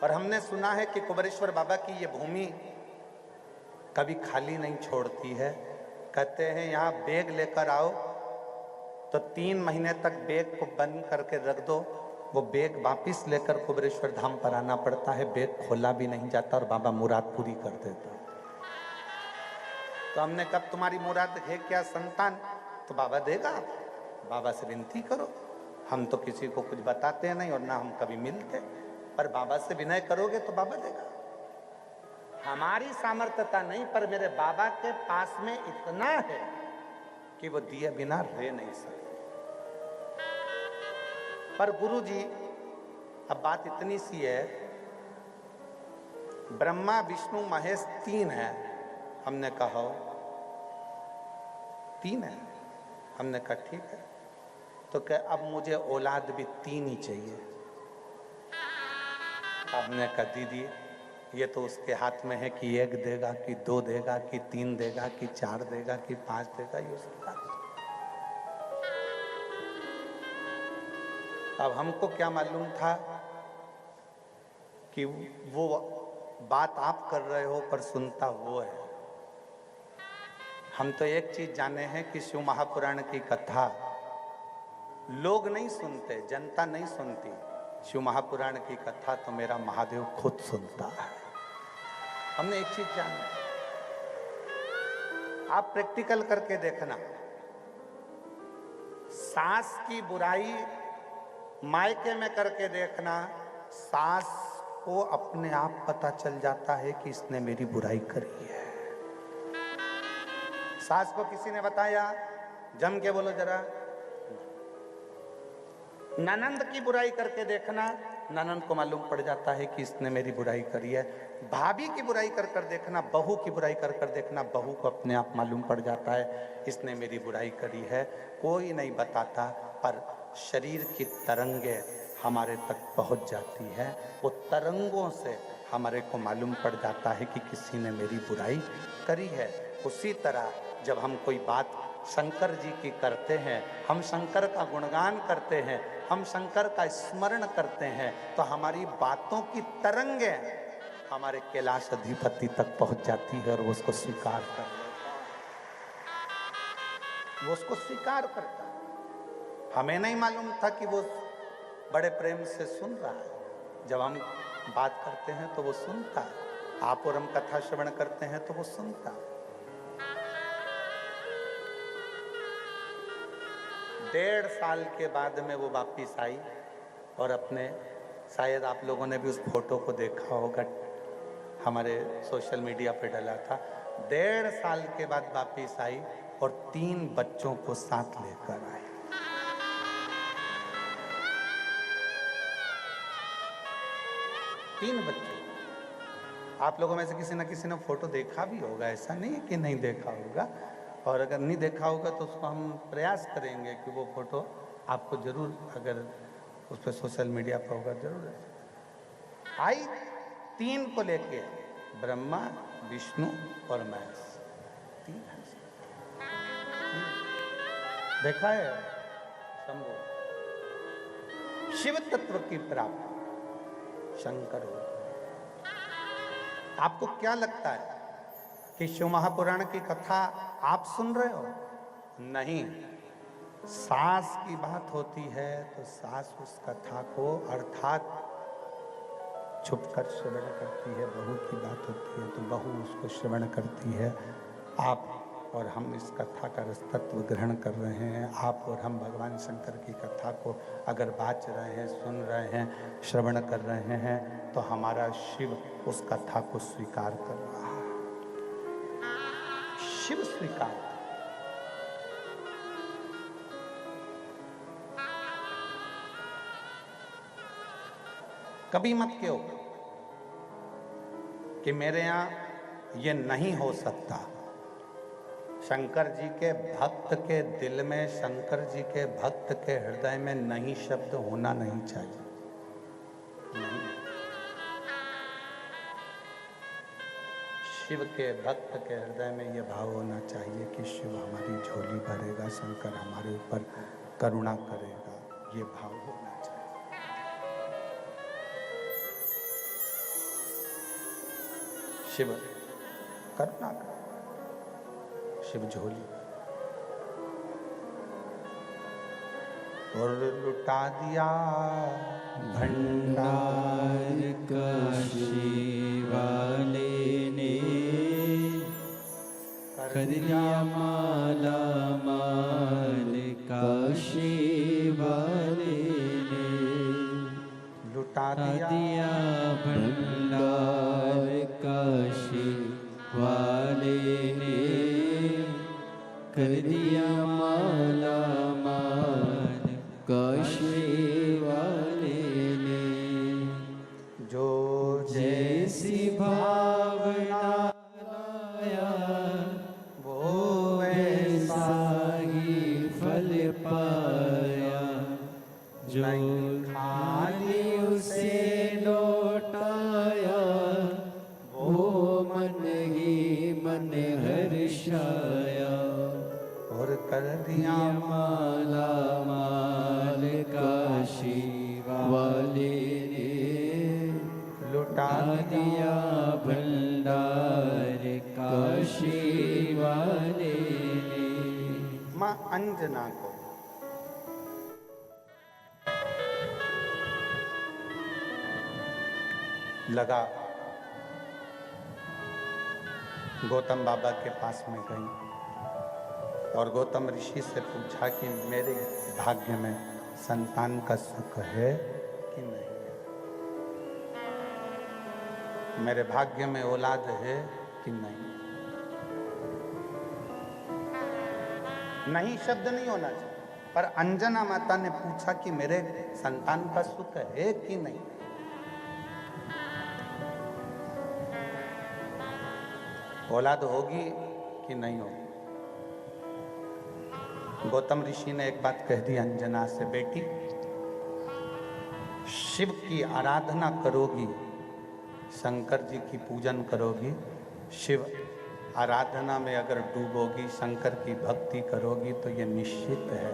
और हमने सुना है कि कुबेरेश्वर बाबा की ये भूमि कभी खाली नहीं छोड़ती है। कहते हैं यहाँ बैग लेकर आओ तो 3 महीने तक बैग को बंद करके रख दो, वो बैग वापिस लेकर कुबेरेश्वर धाम पर आना पड़ता है। बैग खोला भी नहीं जाता और बाबा मुराद पूरी कर देता। तो हमने कब तुम्हारी मुराद है क्या संतान? तो बाबा देगा, बाबा से विनती करो। हम तो किसी को कुछ बताते नहीं और ना हम कभी मिलते, पर बाबा से विनय करोगे तो बाबा देगा। हमारी सामर्थ्यता नहीं, पर मेरे बाबा के पास में इतना है कि वो दिए बिना रह नहीं सकते। पर गुरु जी अब बात इतनी सी है, ब्रह्मा विष्णु महेश 3 है। हमने कहा 3 है। हमने कहा ठीक है, तो क्या अब मुझे औलाद भी 3 ही चाहिए। हमने कहा दीदी ये तो उसके हाथ में है कि 1 देगा कि 2 देगा कि 3 देगा कि 4 देगा कि 5 देगा, ये उसका। अब हमको क्या मालूम था कि वो बात आप कर रहे हो पर सुनता वो है। हम तो एक चीज जाने हैं कि शिव महापुराण की कथा लोग नहीं सुनते, जनता नहीं सुनती। शिव महापुराण की कथा तो मेरा महादेव खुद सुनता है। हमने एक चीज जानी, आप प्रैक्टिकल करके देखना, सास की बुराई मायके में करके देखना, सास को अपने आप पता चल जाता है कि इसने मेरी बुराई करी है। सास को किसी ने बताया, जम के बोलो जरा। ननंद की बुराई करके देखना, ननंद को मालूम पड़ जाता है कि इसने मेरी बुराई करी है। भाभी की बुराई कर कर देखना, बहू की बुराई कर कर देखना, बहू को अपने आप मालूम पड़ जाता है इसने मेरी बुराई करी है। कोई नहीं बताता, पर शरीर की तरंगे हमारे तक पहुंच जाती है। वो तरंगों से हमारे को मालूम पड़ जाता है कि किसी ने मेरी बुराई करी है। उसी तरह जब हम कोई बात शंकर जी की करते हैं, हम शंकर का गुणगान करते हैं, हम शंकर का स्मरण करते हैं, तो हमारी बातों की तरंगे हमारे कैलाश अधिपति तक पहुंच जाती है और वो उसको स्वीकार कर लेता है। वो उसको स्वीकार करता है। हमें नहीं मालूम था कि वो बड़े प्रेम से सुन रहा है। जब हम बात करते हैं तो वो सुनता है, आप और हम कथा श्रवण करते हैं तो वो सुनता है। 1.5 साल के बाद में वो वापिस आई और अपने, शायद आप लोगों ने भी उस फोटो को देखा होगा, हमारे सोशल मीडिया पे डला था। 1.5 साल के बाद वापिस आई और 3 बच्चों को साथ लेकर आई। 3 बच्चे। आप लोगों में से किसी न किसी ने फोटो देखा भी होगा, ऐसा नहीं है कि नहीं देखा होगा। और अगर नहीं देखा होगा तो उसको हम प्रयास करेंगे कि वो फोटो आपको जरूर, अगर उस पर सोशल मीडिया पर होगा जरूर। आई 3 को लेके, ब्रह्मा विष्णु और महेश, 3 है। देखा है शंभु, शिव तत्व की प्राप्ति शंकर हो। आपको क्या लगता है कि शिव महापुराण की कथा आप सुन रहे हो? नहीं, सास की बात होती है तो सास उस कथा को अर्थात छुपकर श्रवण करती है। बहू की बात होती है तो बहू उसको श्रवण करती है। आप और हम इस कथा का रसतत्व ग्रहण कर रहे हैं। आप और हम भगवान शंकर की कथा को अगर बाच रहे हैं, सुन रहे हैं, श्रवण कर रहे हैं, तो हमारा शिव उस कथा को स्वीकार कर रहा है। शिव स्वीकार। कभी मत कहो कि मेरे यहां ये नहीं हो सकता। शंकर जी के भक्त के दिल में, शंकर जी के भक्त के हृदय में नहीं शब्द होना नहीं चाहिए। नहीं। शिव के भक्त के हृदय में यह भाव होना चाहिए कि शिव हमारी झोली भरेगा, शंकर हमारे ऊपर करुणा करेगा, ये भाव होना चाहिए। शिव करुणा कर, शिव झोली और लुटा दिया भंडार काशी वाले ने, कर दिया माला माल काशी वाले ने, लुटा दिया भंडार काशी वाले ने, कर दिया माला माल काशी वाले ने। जो जैसी भावना लाया वो वैसा ही फल पाया, जो खाली उसे लौटाया वो मन ही मन हर्षाया, और कर दिया माला माल काशी वाले ने, लुटा दिया भंडार काशी वाले ने। माँ अंजना को लगा गौतम बाबा के पास में गई और गौतम ऋषि से पूछा कि मेरे भाग्य में संतान का सुख है कि नहीं, मेरे भाग्य में औलाद है कि नहीं। नहीं शब्द नहीं होना चाहिए, पर अंजना माता ने पूछा कि मेरे संतान का सुख है कि नहीं। औलाद होगी कि नहीं होगी। गौतम ऋषि ने एक बात कह दी अंजना से, बेटी शिव की आराधना करोगी, शंकर जी की पूजन करोगी, शिव आराधना में अगर डूबोगी, शंकर की भक्ति करोगी, तो ये निश्चित है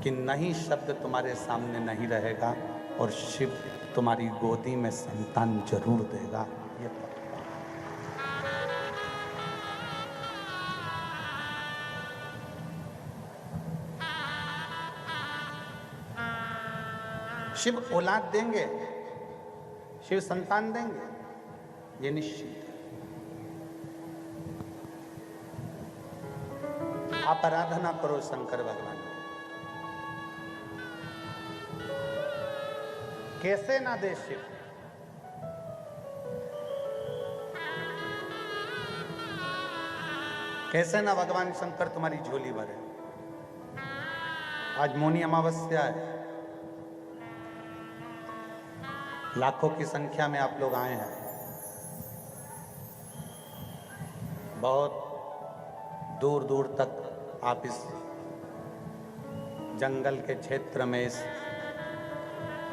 कि नहीं शब्द तुम्हारे सामने नहीं रहेगा और शिव तुम्हारी गोदी में संतान जरूर देगा। ये पक्का। शिव औलाद देंगे, शिव संतान देंगे, ये निश्चित है। आप आराधना करो शंकर भगवान की। कैसे ना दे शिव, कैसे ना भगवान शंकर तुम्हारी झोली भरे। आज मौनी अमावस्या है, लाखों की संख्या में आप लोग आए हैं। बहुत दूर दूर तक आप इस जंगल के क्षेत्र में, इस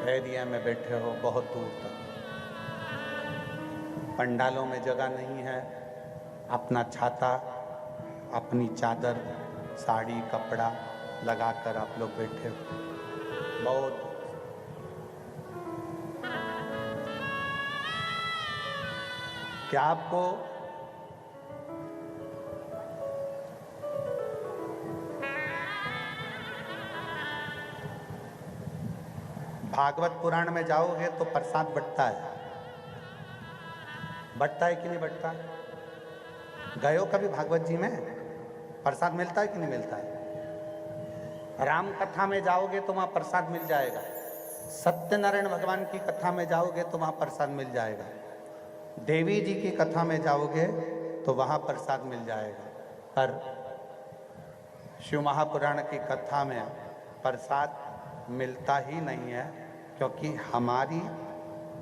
एरिया में बैठे हो, बहुत दूर तक। पंडालों में जगह नहीं है, अपना छाता, अपनी चादर, साड़ी, कपड़ा लगाकर आप लोग बैठे हो। बहुत क्या आपको भागवत पुराण में जाओगे तो प्रसाद बंटता है, बंटता है कि नहीं बंटता? गए हो कभी भागवत जी में? प्रसाद मिलता है कि नहीं मिलता है? राम कथा में जाओगे तो वहां प्रसाद मिल जाएगा, सत्यनारायण भगवान की कथा में जाओगे तो वहां प्रसाद मिल जाएगा, देवी जी की कथा में जाओगे तो वहां प्रसाद मिल जाएगा। पर शिव महापुराण की कथा में प्रसाद मिलता ही नहीं है, क्योंकि हमारी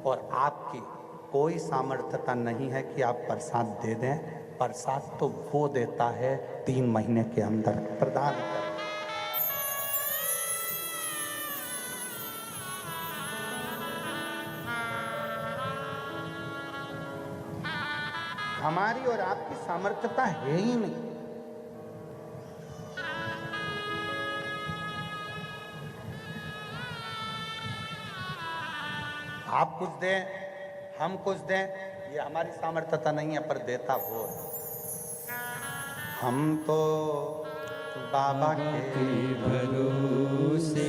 और आपकी कोई सामर्थ्यता नहीं है कि आप प्रसाद दे दें। प्रसाद तो वो देता है 3 महीने के अंदर प्रदान कर। हमारी और आपकी सामर्थ्यता है ही नहीं। आप कुछ दें, हम कुछ दें, ये हमारी सामर्थ्यता नहीं है, पर देता वो है। हम तो बाबा के के भरोसे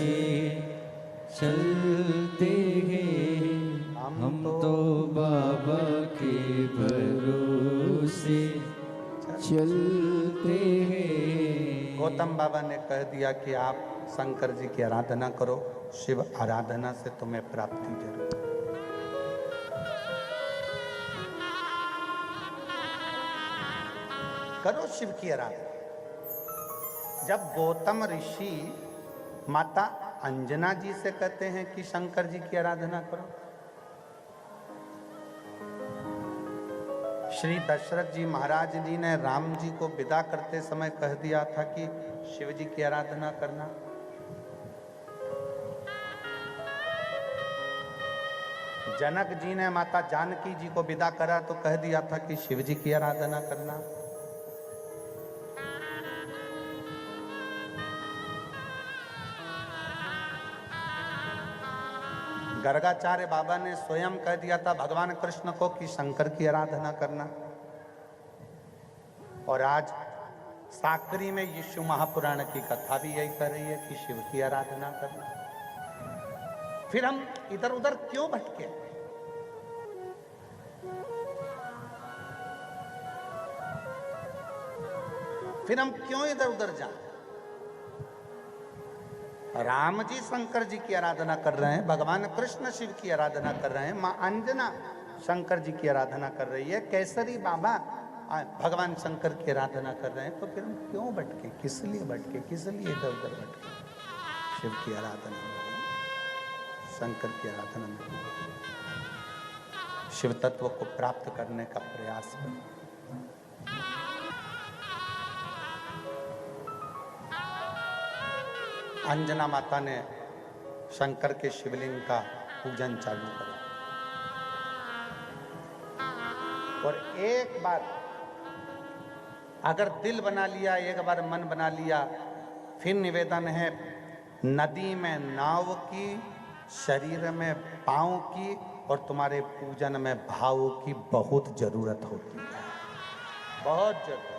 चलते हैं, हम तो बाबा के भरोसे चलते हैं। गौतम बाबा ने कह दिया कि आप शंकर जी की आराधना करो, शिव आराधना से तुम्हें प्राप्ति जरूर। करो शिव की आराधना। जब गौतम ऋषि माता अंजना जी से कहते हैं कि शंकर जी की आराधना करो, श्री दशरथ जी महाराज जी ने राम जी को विदा करते समय कह दिया था कि शिव जी की आराधना करना। जनक जी ने माता जानकी जी को विदा करा तो कह दिया था कि शिव जी की आराधना करना। गर्गाचार्य बाबा ने स्वयं कह दिया था भगवान कृष्ण को कि शंकर की आराधना करना। और आज साकरी में यीशु महापुराण की कथा भी यही कर रही है कि शिव की आराधना करना। फिर हम इधर उधर क्यों भटके? फिर हम क्यों इधर उधर जाएं? राम जी शंकर जी की आराधना कर रहे हैं, भगवान कृष्ण शिव की आराधना कर रहे हैं, मां अंजना शंकर जी की आराधना कर रही है, केसरी बाबा भगवान शंकर की आराधना कर रहे हैं। तो फिर हम क्यों भटके? किस लिए भटके? किस लिए इधर उधर भटके? शिव की आराधना में, शंकर की आराधना में, शिव तत्व को प्राप्त करने का प्रयास करें। अंजना माता ने शंकर के शिवलिंग का पूजन चालू करा और एक बार अगर दिल बना लिया, एक बार मन बना लिया, फिर निवेदन है नदी में नाव की, शरीर में पांव की और तुम्हारे पूजन में भाव की बहुत जरूरत होती है, बहुत जरूरत।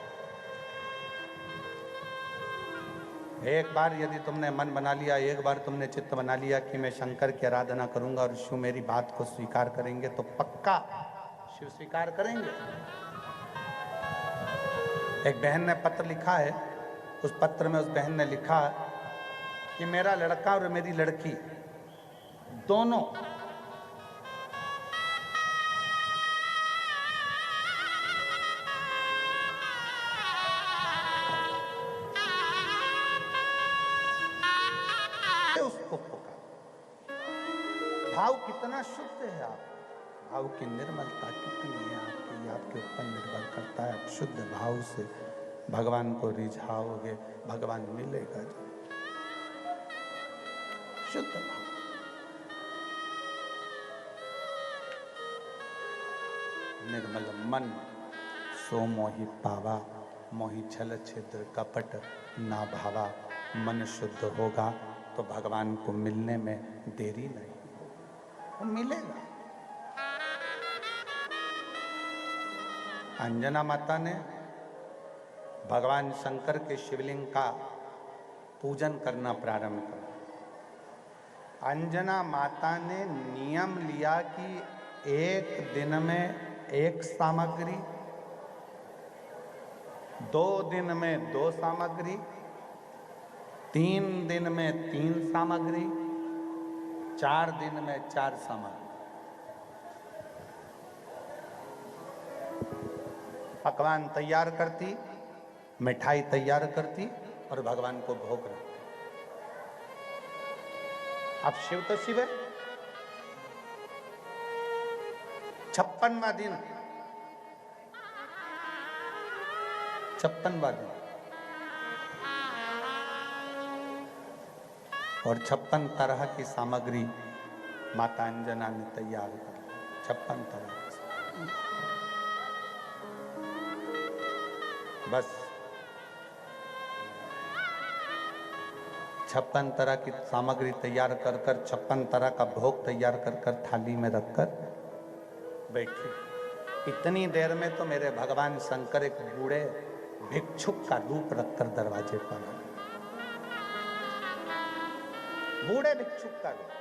एक बार यदि तुमने मन बना लिया, एक बार तुमने चित्त बना लिया कि मैं शंकर की आराधना करूंगा और शिव मेरी बात को स्वीकार करेंगे, तो पक्का शिव स्वीकार करेंगे। एक बहन ने पत्र लिखा है, उस पत्र में उस बहन ने लिखा कि मेरा लड़का और मेरी लड़की दोनों उसको पुकार। भाव कितना शुद्ध है, आप भाव की निर्मलता कितनी है आपकी, आपके ऊपर निर्भर करता है। आप शुद्ध भाव से भगवान को रिझाओगे, भगवान मिलेगा। शुद्ध भाव, निर्मल मन सो मोहि पावा, मोहि छल छिद्र कपट ना भावा। मन शुद्ध होगा तो भगवान को मिलने में देरी नहीं, वो मिलेगा। अंजना माता ने भगवान शंकर के शिवलिंग का पूजन करना प्रारंभ किया। अंजना माता ने नियम लिया कि एक दिन में एक सामग्री, 2 दिन में 2 सामग्री, 3 दिन में 3 सामग्री, 4 दिन में 4 सामग्री। पकवान तैयार करती, मिठाई तैयार करती और भगवान को भोग रखती। अब शिव तो शिव है। 56वां दिन, 56वां दिन और 56 तरह की सामग्री माता अंजना ने तैयार कर, 56 तरह की बस 56 तरह की सामग्री तैयार कर कर 56 तरह का भोग तैयार कर कर थाली में रखकर बैठी। इतनी देर में तो मेरे भगवान शंकर एक बूढ़े भिक्षुक का रूप रखकर दरवाजे पर आए। बूढ़े भिक्षुक का रूप।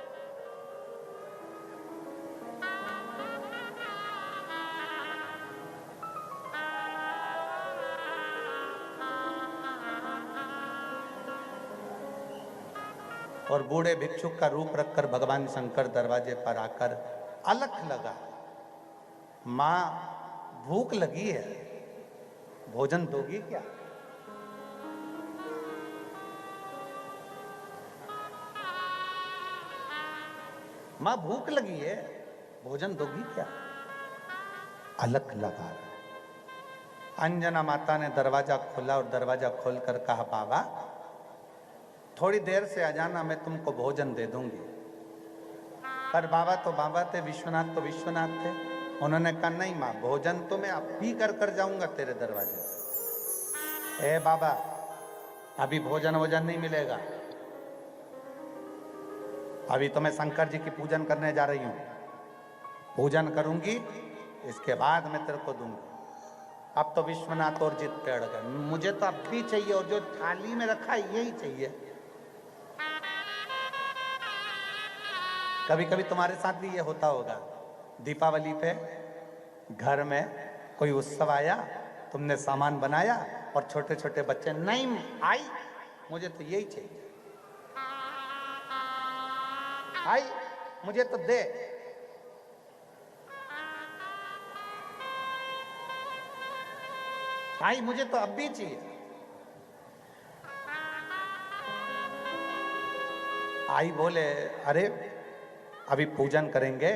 और बूढ़े भिक्षुक का रूप रखकर भगवान शंकर दरवाजे पर आकर अलख लगा, मां भूख लगी है, भोजन दोगी क्या? मां भूख लगी है, भोजन दोगी क्या? अलख लगा। अंजना माता ने दरवाजा खोला और दरवाजा खोलकर कहा, बाबा थोड़ी देर से आ जाना, मैं तुमको भोजन दे दूंगी। पर बाबा तो बाबा थे, विश्वनाथ तो विश्वनाथ थे। उन्होंने कहा, नहीं मां, भोजन तो मैं अब भी कर जाऊंगा तेरे दरवाजे से। ए बाबा, अभी भोजन वोजन नहीं मिलेगा, अभी तो मैं शंकर जी की पूजन करने जा रही हूं। पूजन करूंगी, इसके बाद मैं तेरे को दूंगी। अब तो विश्वनाथ और जिद पे अड़ गए, मुझे तो अब भी चाहिए, और जो थाली में रखा है यही चाहिए। कभी कभी तुम्हारे साथ भी ये होता होगा, दीपावली पे घर में कोई उत्सव आया, तुमने सामान बनाया और छोटे छोटे बच्चे, नहीं आई मुझे तो यही चाहिए, आई मुझे तो दे। आई मुझे तो अब भी चाहिए। आई बोले, अरे अभी पूजन करेंगे,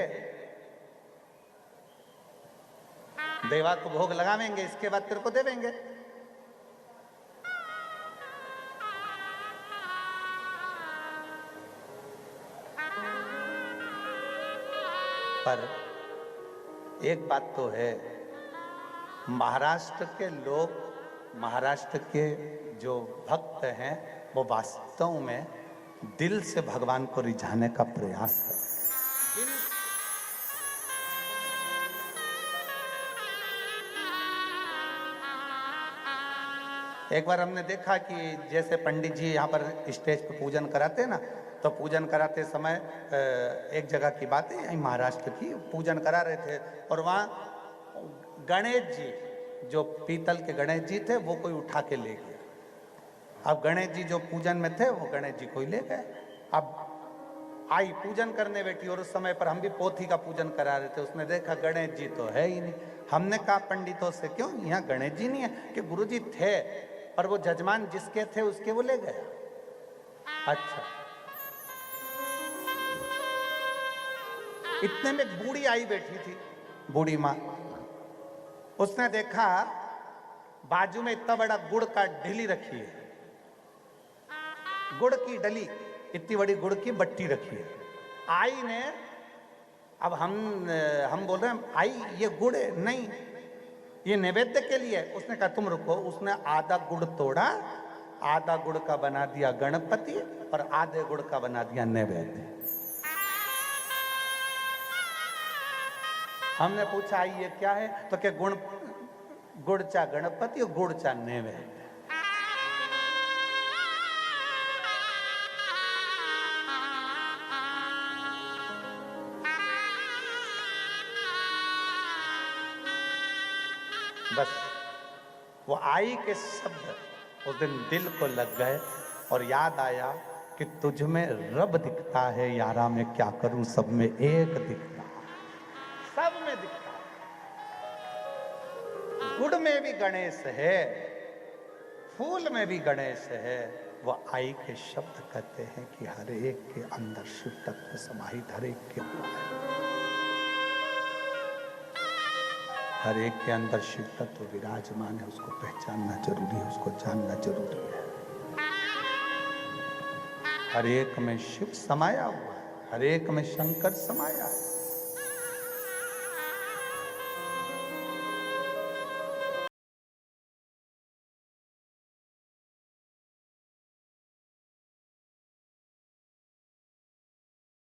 देवा को भोग लगावेंगे, इसके बाद तेरे को देवेंगे। पर एक बात तो है, महाराष्ट्र के लोग, महाराष्ट्र के जो भक्त हैं, वो वास्तव में दिल से भगवान को रिझाने का प्रयास करते हैं। एक बार हमने देखा कि जैसे पंडित जी यहाँ पर स्टेज पे पूजन कराते हैं ना, तो पूजन कराते समय एक जगह की बात है, यही महाराष्ट्र की, पूजन करा रहे थे और वहाँ गणेश जी, जो पीतल के गणेश जी थे, वो कोई उठा के ले गया। अब गणेश जी जो पूजन में थे, वो गणेश जी कोई ले गए। अब आई पूजन करने बैठी, और उस समय पर हम भी पोथी का पूजन करा रहे थे। उसने देखा गणेश जी तो है ही नहीं। हमने कहा पंडितों से, क्यों यहाँ गणेश जी नहीं है? कि गुरु जी थे, पर वो जजमान जिसके थे उसके वो ले गया। अच्छा। इतने में बूढ़ी आई बैठी थी, बूढ़ी माँ। उसने देखा बाजू में इतना बड़ा गुड़ का ढीली रखी है, गुड़ की डली, इतनी बड़ी गुड़ की बट्टी रखी है। आई ने, अब हम बोल रहे हैं, आई ये गुड़ है? नहीं, ये नैवेद्य के लिए। उसने कहा तुम रुको। उसने आधा गुड़ तोड़ा, आधा गुड़ का बना दिया गणपति और आधे गुड़ का बना दिया नैवेद्य। हमने पूछा आई ये क्या है? तो क्या गुड़ चा गणपति और गुड़ चा नैवेद्य। बस वो आई के शब्द उस दिन दिल को लग गए और याद आया कि तुझ में रब दिखता है यारा, मैं क्या करूं, सब में एक दिखता है, सब में दिखता है। गुड़ में भी गणेश है, फूल में भी गणेश है। वो आई के शब्द कहते हैं कि हर एक के अंदर शिव तत्व समाहित, हर एक के हर एक के अंदर शिव तत्व विराजमान है। उसको पहचानना जरूरी है, उसको जानना जरूरी है। हर एक में शिव समाया हुआ है, हर एक में शंकर समाया है।